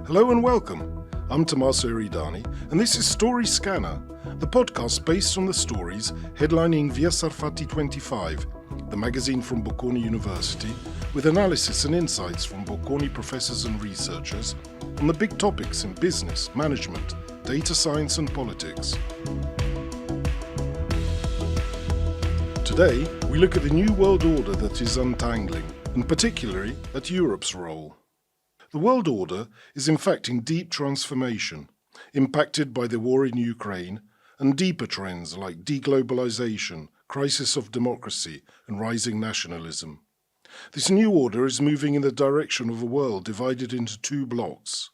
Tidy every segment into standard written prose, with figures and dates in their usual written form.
Hello and welcome. I'm Tommaso Eridani, and this is StoryScanner, the podcast based on the stories headlining Via Sarfatti 25, the magazine from Bocconi University, with analysis and insights from Bocconi professors and researchers on the big topics in business, management, data science and politics. Today, we look at the new world order that is untangling, and particularly at Europe's role. The world order is in fact in deep transformation, impacted by the war in Ukraine and deeper trends like deglobalization, crisis of democracy and rising nationalism. This new order is moving in the direction of a world divided into two blocs.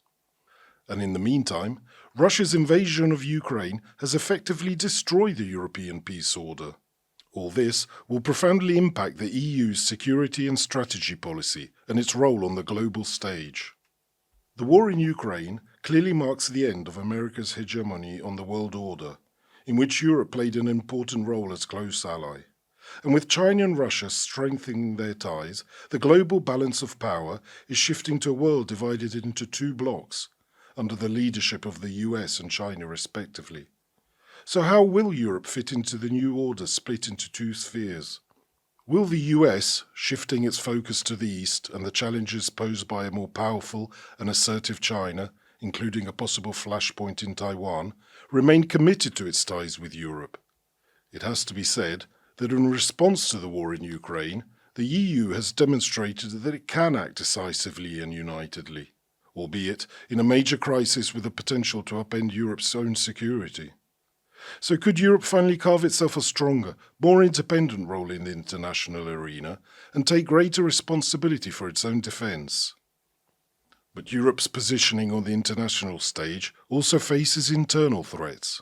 And in the meantime, Russia's invasion of Ukraine has effectively destroyed the European peace order. All this will profoundly impact the EU's security and strategy policy and its role on the global stage. The war in Ukraine clearly marks the end of America's hegemony on the world order, in which Europe played an important role as close ally. And with China and Russia strengthening their ties, the global balance of power is shifting to a world divided into two blocs, under the leadership of the US and China respectively. So how will Europe fit into the new order split into two spheres? Will the US, shifting its focus to the East and the challenges posed by a more powerful and assertive China, including a possible flashpoint in Taiwan, remain committed to its ties with Europe? It has to be said that in response to the war in Ukraine, the EU has demonstrated that it can act decisively and unitedly, albeit in a major crisis with the potential to upend Europe's own security. So could Europe finally carve itself a stronger, more independent role in the international arena and take greater responsibility for its own defence? But Europe's positioning on the international stage also faces internal threats.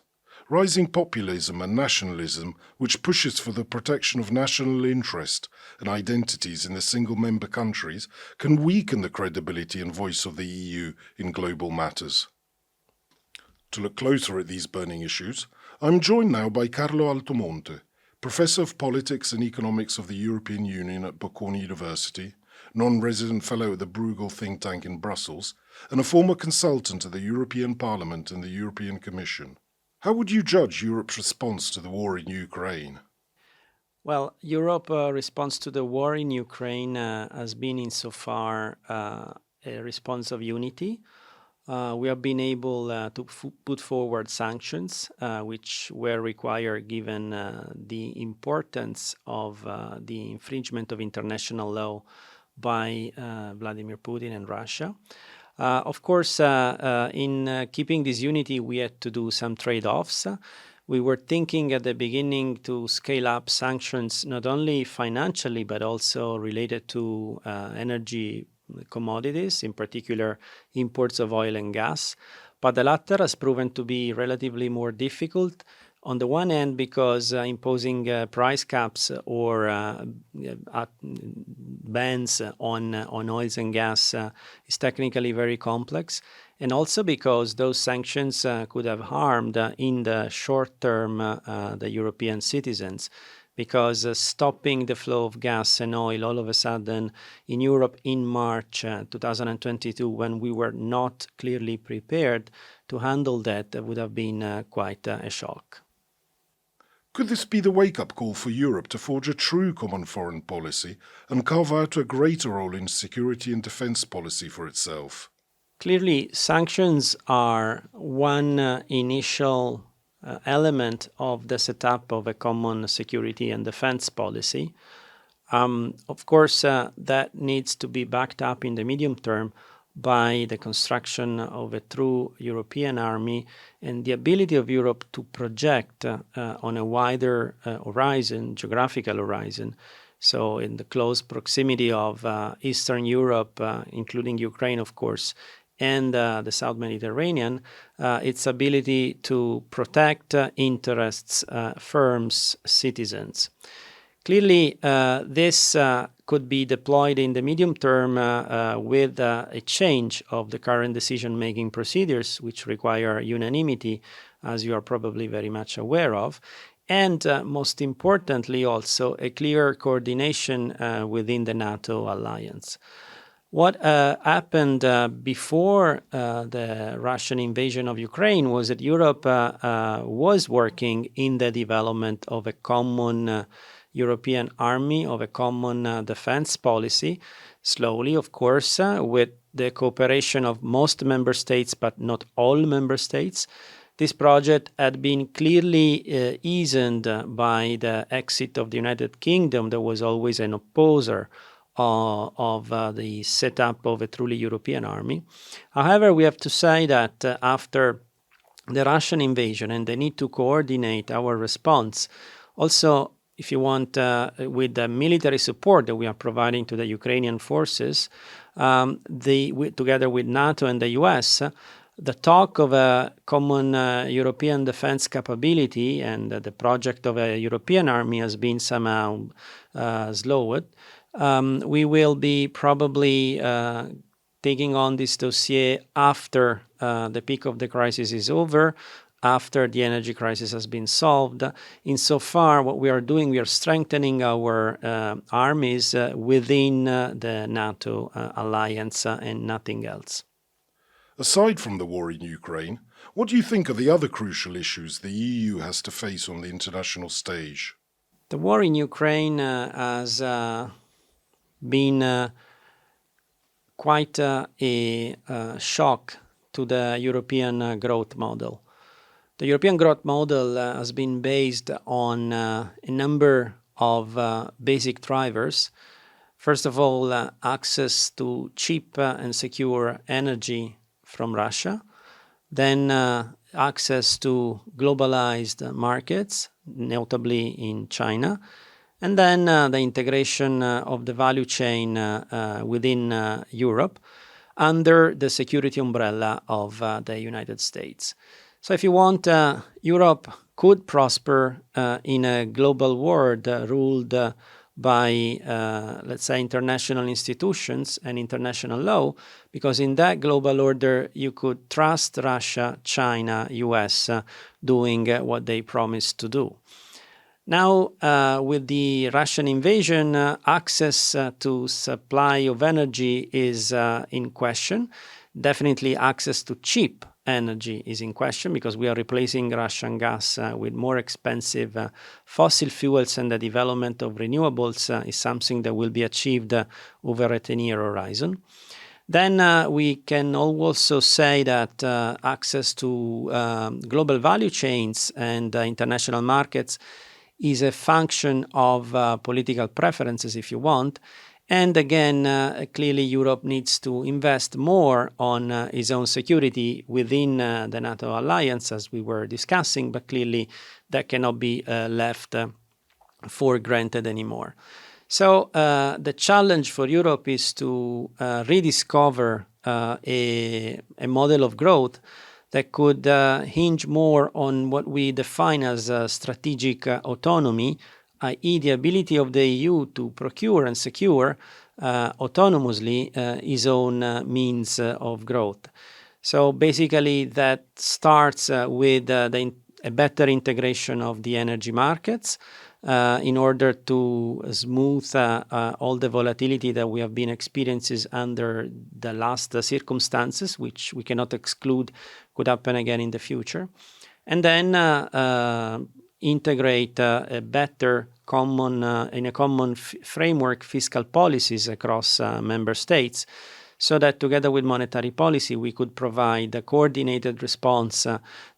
Rising populism and nationalism, which pushes for the protection of national interest and identities in the single-member countries, can weaken the credibility and voice of the EU in global matters. To look closer at these burning issues, I'm joined now by Carlo Altomonte, Professor of Politics and Economics of the European Union at Bocconi University, non-resident fellow at the Bruegel think tank in Brussels, and a former consultant at the European Parliament and the European Commission. How would you judge Europe's response to the war in Ukraine? Well, Europe's response to the war in Ukraine has been insofar a response of unity. We have been able to put forward sanctions, which were required given the importance of the infringement of international law by Vladimir Putin and Russia. Of course, in keeping this unity, we had to do some trade-offs. We were thinking at the beginning to scale up sanctions not only financially, but also related to energy commodities, in particular imports of oil and gas. But the latter has proven to be relatively more difficult. On the one hand, because imposing price caps or bans on oils and gas is technically very complex, and also because those sanctions could have harmed in the short term the European citizens, because stopping the flow of gas and oil all of a sudden in Europe in March 2022, when we were not clearly prepared to handle that, would have been quite a shock. Could this be the wake-up call for Europe to forge a true common foreign policy and carve out a greater role in security and defence policy for itself? Clearly, sanctions are one initial element of the setup of a common security and defense policy. Of course, that needs to be backed up in the medium term by the construction of a true European army and the ability of Europe to project on a wider horizon, geographical horizon. So in the close proximity of Eastern Europe, including Ukraine, of course, and the South Mediterranean, its ability to protect interests, firms, citizens. Clearly, this could be deployed in the medium term with a change of the current decision-making procedures, which require unanimity, as you are probably very much aware of, and most importantly also a clear coordination within the NATO alliance. What happened before the Russian invasion of Ukraine was that Europe was working in the development of a common European army, of a common defense policy, slowly, of course, with the cooperation of most member states, but not all member states. This project had been clearly eased by the exit of the United Kingdom. There was always an opposer of the setup of a truly European army. However, we have to say that after the Russian invasion and the need to coordinate our response, also, if you want, with the military support that we are providing to the Ukrainian forces, together with NATO and the US, the talk of a common European defense capability and the project of a European army has been somehow slowed. We will be probably taking on this dossier after the peak of the crisis is over, after the energy crisis has been solved. Insofar, what we are doing, we are strengthening our armies within the NATO alliance and nothing else. Aside from the war in Ukraine, what do you think are the other crucial issues the EU has to face on the international stage? The war in Ukraine has been quite a shock to the European growth model. The European growth model has been based on a number of basic drivers. First of all, access to cheap and secure energy from Russia, then access to globalized markets, notably in China, and then the integration of the value chain within Europe under the security umbrella of the United States. So if you want, Europe could prosper in a global world ruled by, let's say, international institutions and international law, because in that global order, you could trust Russia, China, US doing what they promised to do. Now, with the Russian invasion, access to supply of energy is in question. Definitely access to cheap energy is in question because we are replacing Russian gas with more expensive fossil fuels, and the development of renewables is something that will be achieved over a 10-year horizon. Then we can also say that access to global value chains and international markets is a function of political preferences, if you want. And again, clearly Europe needs to invest more on its own security within the NATO alliance, as we were discussing, but clearly that cannot be left for granted anymore. So the challenge for Europe is to rediscover a model of growth that could hinge more on what we define as strategic autonomy, i.e. the ability of the EU to procure and secure autonomously its own means of growth. So basically that starts with a better integration of the energy markets in order to smooth all the volatility that we have been experiencing under the last circumstances, which we cannot exclude could happen again in the future. And then integrate a better common in a common framework fiscal policies across member states, so that together with monetary policy we could provide a coordinated response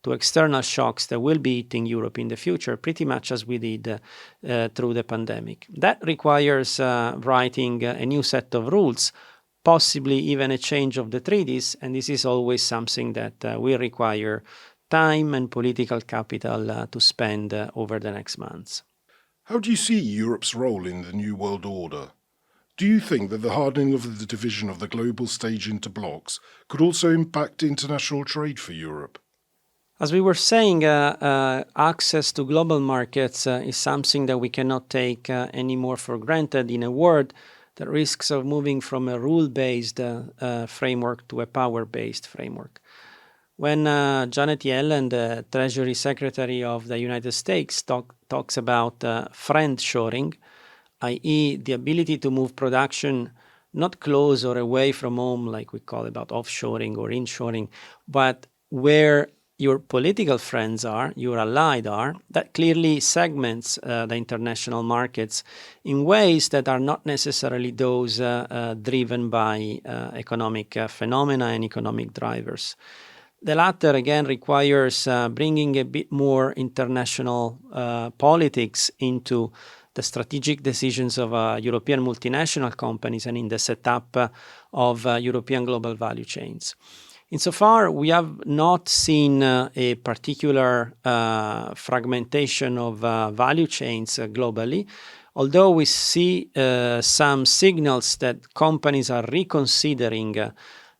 to external shocks that will be hitting Europe in the future, pretty much as we did through the pandemic. That requires writing a new set of rules, possibly even a change of the treaties, and this is always something that will require time and political capital to spend over the next months. How do you see Europe's role in the New World Order? Do you think that the hardening of the division of the global stage into blocs could also impact international trade for Europe? As we were saying, access to global markets is something that we cannot take anymore for granted in a world that risks of moving from a rule-based framework to a power-based framework. When Janet Yellen, the Treasury Secretary of the United States, talks about friend-shoring, i.e. the ability to move production not close or away from home, like we call about offshoring or inshoring, but where your political friends are, your allied are, that clearly segments the international markets in ways that are not necessarily those driven by economic phenomena and economic drivers. The latter, again, requires bringing a bit more international politics into the strategic decisions of European multinational companies and in the setup of European global value chains. Insofar, we have not seen a particular fragmentation of value chains globally, although we see some signals that companies are reconsidering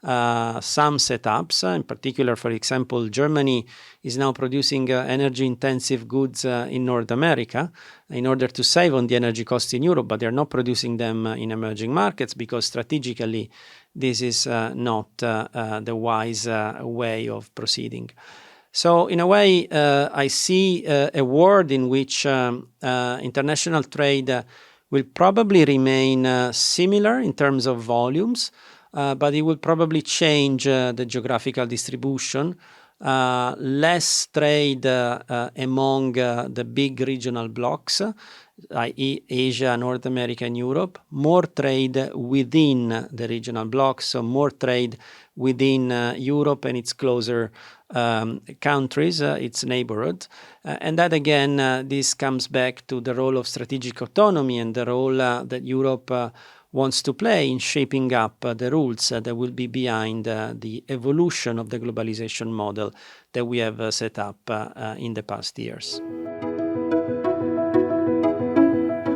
some setups. In particular, for example, Germany is now producing energy-intensive goods in North America in order to save on the energy costs in Europe, but they're not producing them in emerging markets because strategically this is not the wise way of proceeding. So in a way, I see a world in which international trade will probably remain similar in terms of volumes, but it will probably change the geographical distribution. Less trade among the big regional blocs, i.e. Asia, North America and Europe, more trade within the regional blocs, so more trade within Europe and its closer countries, its neighborhood. And that again, this comes back to the role of strategic autonomy and the role that Europe wants to play in shaping up the rules that will be behind the evolution of the globalization model that we have set up in the past years.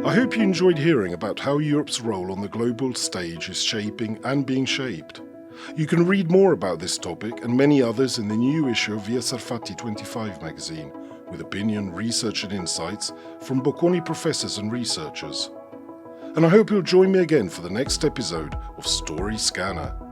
I hope you enjoyed hearing about how Europe's role on the global stage is shaping and being shaped. You can read more about this topic and many others in the new issue of Via Sarfatti 25 magazine, with opinion, research and insights from Bocconi professors and researchers. And I hope you'll join me again for the next episode of StoryScanner.